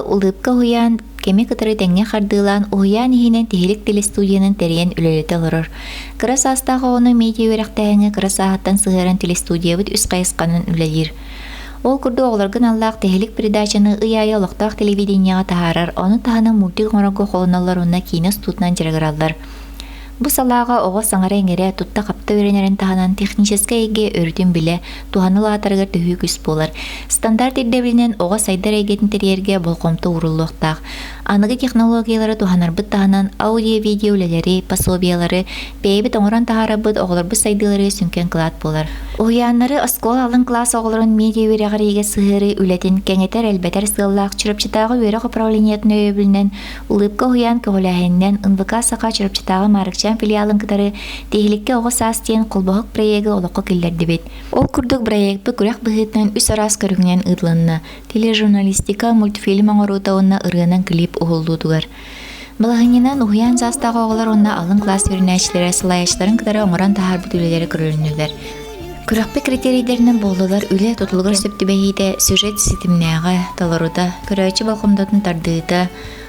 улыбка хуян кеми кытыры теңге хардылан уян ихинен тихилик телестудиянын терен үлелете олорор. Кырас астагы оны медиа өрөктәһеңе кырас аттан сыгыран телестудиябыт үс кайысканын үлелир. Ол курду огларгын аллах тихилик передачаны ыяя олоктак телевиденияга тахарар, оны тахана мультик оңорго холоналар онна кинес тутнан жирагыраллар. Бу салага ого саңара эңере тутта капта өренерен таханан техническа эге өрүтүн биле туханылаатарыгар төһүү күс болар. Стандарт ирдебилинен ого сайдар эгетин терьерге болкомто уруллуктак. Аныгы технологиялары туханарбыт таханан аудио-видео үлелери, пособиялары, бейбит оңоран тахарабыт оголорбыт сайдылары сүнкен кылат болар. Уяннары оскола алын класс оголорун медиа өрегериге сыгыры үлетин кеңетер элбетер сыллак чурапчатагы өрөк управлениятын өбүлнен улыбка уян көгөләһеннен НВК сака чурапчатагы Марыкчан филиалын кытары тегиликке ого састен колбохок проекты олоққа киллерди бит. Ол курдук проекты күрәк быһытнан үс арас көрүнгән ыдлынны. Тележурналистика мультфильм оңорутауына ыргынан клип уһулдудугар. Балагыннан уян застагы оголор онна алын класс вернәчләре сылаячларын кытары оңоран тахар бүтүлеләре көрүнүләр. Күрәкпе критерийлеринен болдулар үле тотулгар сөптүбәйде сюжет ситимнәгә таларуда көрәче балкомдатын тардыта,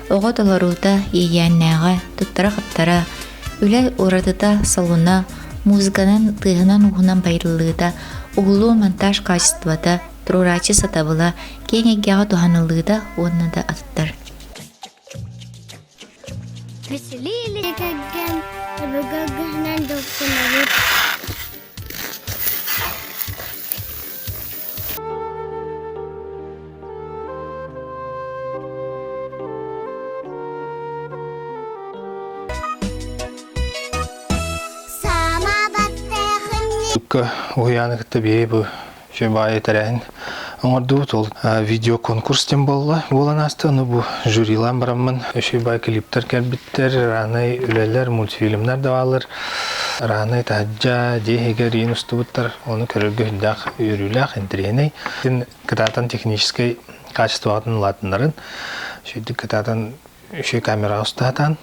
ого таларута ияннәгә туттара хаптара үле уратыта салуна музыканын тыгынан угунан байрылыта угулу монтаж качествода турачы сатабыла кеңегега туханылыта оннада аттар. Веселили кәгән табыгагынан доктунары. Уяны кытта бей бу жөбай терен оңорду тол видео конкурс тем болан асты аны бу жюрилан барамын жөбай клиптер кербиттер раны үлелер мультфильмнар да алыр раны таджа дегер институттар оны көрөргө дак үйрүлак интереней кытатан технический качествоатын латындарын шүйдү кытатан үшө камера устатан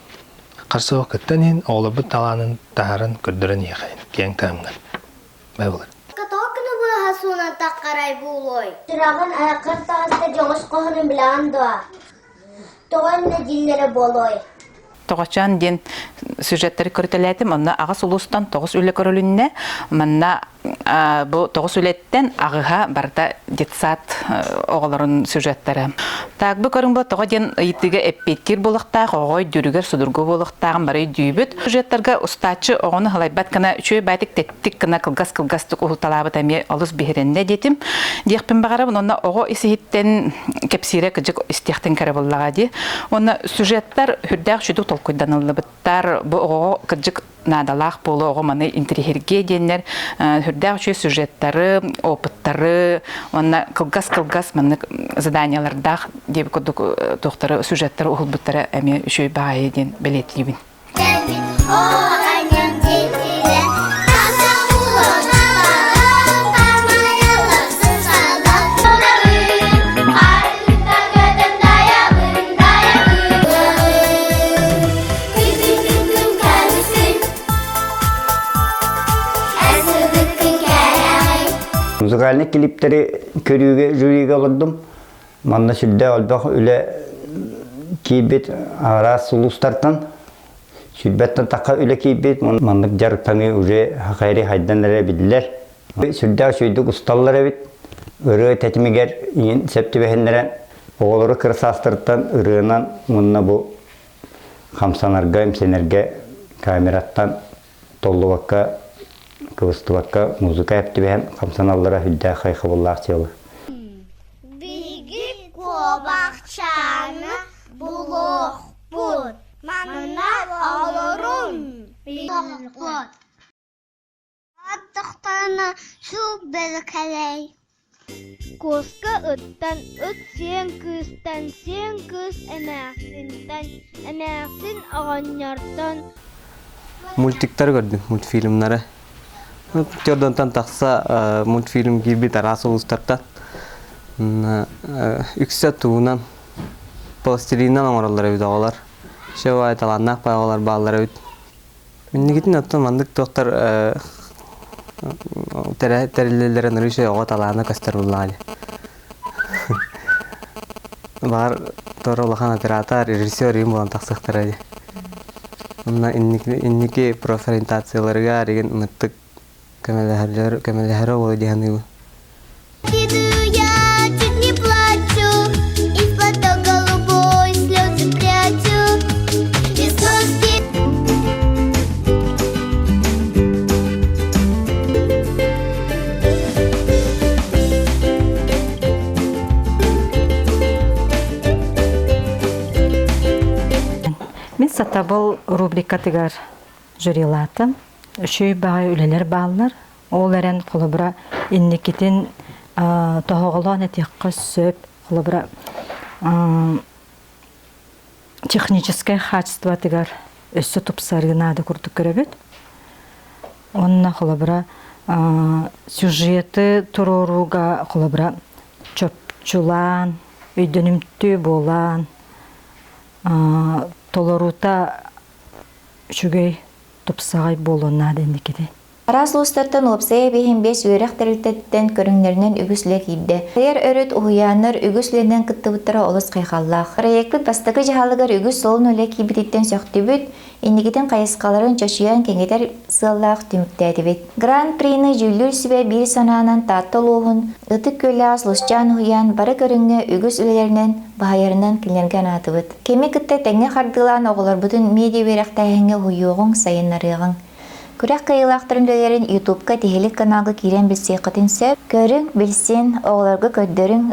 карсы кыттанин олобут таланын тахарын көрдөрөн яхайн кең тамган Байбалар. Катокны бу хасуна таккарай булой. Тираган акыр тааста жоңош кохны билан да. Тогонны диллере болой. Тогочан ден сюжеттери көртөлетим, онна агас улустан тогус үле көрөлүнне, манна бу тогус үлеттен агыга барда детсат оголорун сюжеттери. Так бу көрүң бу тога ден итиге эппеттир болуктаа, огой дүрүгөр судургу болуктагын бары дүйбүт. Сюжеттерге устачы огону халайбат кана үчөө байтык теттик кана кылгас-кылгастык улуталабы тами алыс бихеренде детим. Диякпин багарабын онна ого исихиттен кепсире кыжык истихтен кere боллага ди. Онна сюжеттер хүрдәк шүдүк толкуйданылыбыттар бу ого кыжык надалах болу ого маны интерьерге денер хүрдәк шү сюжеттары, опыттары, онна кылгас маны заданияларда деп кодук доктор сюжеттер улбуттары эми шү баай ден билетлибин. Музыкальный клиптери көрүүгө жюриге курдум. Манна сүрдө албак үле кийбит арас улустартан. Сүрбеттен такка үле кийбит. Мандык жарыктаны уже хакайри хайдан эре билдилер. Сүрдө шүйдүк усталлар эбит. Өрө тетимигер ин септибехендерен оголору кырсастырттан ырыынан мунна бу хамсанарга эмсенерге камераттан толлубакка Кывыстыбакка музыка эптибен камсаналлара хүддә хайхы буллах чылы. Биги кобакчаны булох бут. Манна алырым билохлот. Аттыктаны су белкелей. Коска ыттан ыт сен күс эмәксин аганнардан. Мультиктер көрдүм, мультфильмнары. Төрдөнтан такса мультфильм gibi тарасы улустарта. Үксө туунан пластилиннан оңороллар өйд оголар. Шевай таланнак байгалар баалар өйд. Миннигитин аттан мандык доктор терелелерин рыше ого таланы көстөр буллали. Бар актер, улахан оператор, режиссер им болан тақсықтар. Онна инники профориентацияларга деген үміттік көмеләһәрі болу дегені. Иду я, чуть не плачу, и в платок голубой слезы прячу. И слезки. Мен сатабыл рубрикатыгар журилатым. Үшөй бағай үлелер бағалар. Ол әрен қолыбыра иннекетін тоғылан әтеққа сөп, қолыбыра техническое качество тыгар өссі тұпсарғынады күрдік көребет. Онына қолыбыра сюжеті тұруруға қолыбыра чөпчулан, өйдөнімті болан, толорута шүгей тупсагай болуна дендикеде. Арас улустартан опсая бейін бес өрек тәрілтеттен көріңлерінен үгісле кейді. Әр өріт ұғыяныр үгіслерінен кыттыбыттыра олыс қайқаллақ. Проектлік бастығы жағалығыр үгіс солын өлі кейбіреттен сөқті бүт, ендігетін қайысқаларын чашуян кеңетер сыллақ түміктәді бет. Гран-прийны жүлдір сүбе бір сананан таттыл оғын, ұтық көлі аслысчан ұян бары көріңі үгіс өлелерінен бағайарынан келерген аты бұд. Кеме кітті тәңе қардылан оғылар бұдың медиа верақтайыңы ұйуғың сайынларығың. Күрәк кайылақтырын өлерін YouTube-ка тегелік каналғы керен білсе қытын сөп, көрің, білсен, оғыларға көддерің